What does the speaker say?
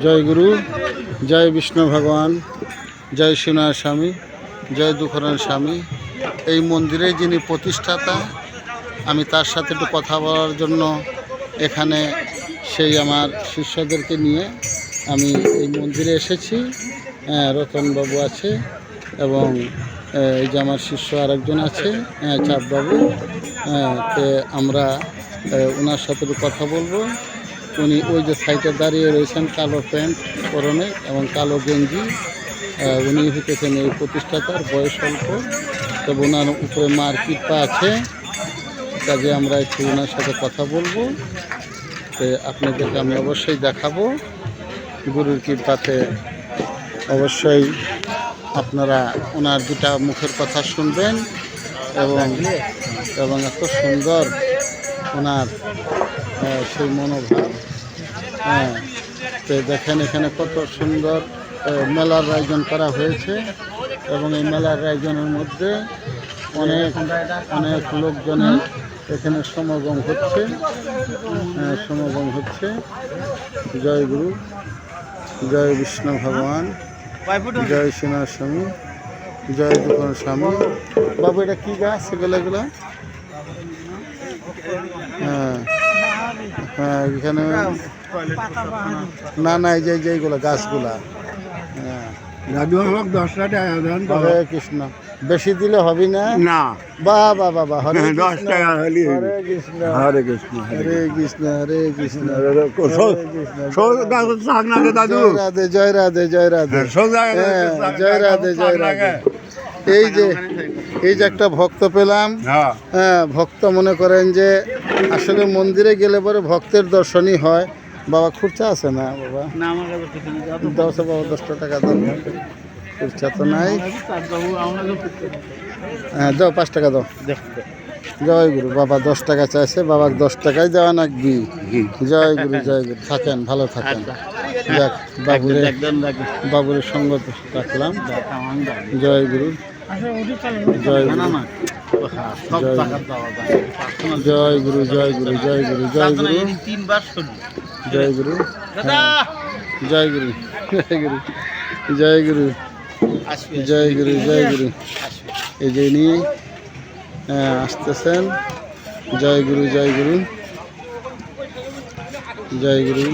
জয় গুরু, জয় বিষ্ণু ভগবান, জয় সোনার স্বামী, জয় দুখরার স্বামী। এই মন্দিরে যিনি প্রতিষ্ঠাতা, আমি তার সাথে একটু কথা বলার জন্য এখানে সেই আমার শিষ্যদেরকে নিয়ে আমি এই মন্দিরে এসেছি। রতনবাবু আছে এবং এই যে আমার শিষ্য আরেকজন আছে চাঁদবাবু। তে আমরা ওনার সাথে একটু কথা বলবো। উনি ওই যে সাইডে দাঁড়িয়ে রয়েছেন, কালো প্যান্ট পরনে এবং কালো গেঞ্জি। উনি হইতেছেন এই প্রতিষ্ঠাতার, বয়স অল্প, তবে ওনার উপরে মার কৃপা আছে। কাজে আমরা একটু ওনার সাথে কথা বলবো। তো আপনাদেরকে আমি অবশ্যই দেখাবো। গুরুর কৃপাতে অবশ্যই আপনারা ওনার দুটা মুখের কথা শুনবেন এবং এত সুন্দর ওনার সেই মনোভাব। তো দেখেন এখানে কত সুন্দর মেলার আয়োজন করা হয়েছে এবং এই মেলার আয়োজনের মধ্যে অনেক অনেক লোকজনের এখানে সমাগম হচ্ছে। জয় গুরু, জয় বিষ্ণু ভগবান, জয় সোনার স্বামী, জয় দুখরার স্বামী। বাবু এটা কী গাছ এগুলো? হ্যাঁ এখানে না এই যে এইগুলো গাছগুলা। হরে কৃষ্ণ। বেশি দিলে হবে না? বাবা হরে কৃষ্ণ, হরে কৃষ্ণ, হরে কৃষ্ণ, হরে কৃষ্ণ, হরে কৃষ্ণ, রাধে, জয় রাধে, জয় রাধে, জয় রাধে, জয় রাধে। এই যে একটা ভক্ত পেলাম। ভক্ত মনে করেন যে আসলে মন্দিরে গেলে পরে ভক্তের দর্শনই হয়। বাবা খুরচা আছে না বাবা? দাও বাবা, 10 টাকা দাও। খুরচা তো নাই। দাও 5 টাকা দাও। জয় গুরু। বাবা 10 টাকা চাইছে, বাবাকে 10 টাকাই দেওয়া নাকি? জয় গুরু, জয় গুরু। থাকেন, ভালো থাকেন। দেখ বাবুরের সঙ্গ রাখলাম। জয় গুরু, জয় গুরু, জয় গুরু, জয় গুরু, জয় গুরু, জয় গুরু, জয় গুরু, জয় গুরু, জয় গুরু, জয় গুরু, জয় গুরু, জয় গুরু। এই যে নিয়ে আসতেছেন। জয় গুরু, জয় গুরু, জয় গুরু।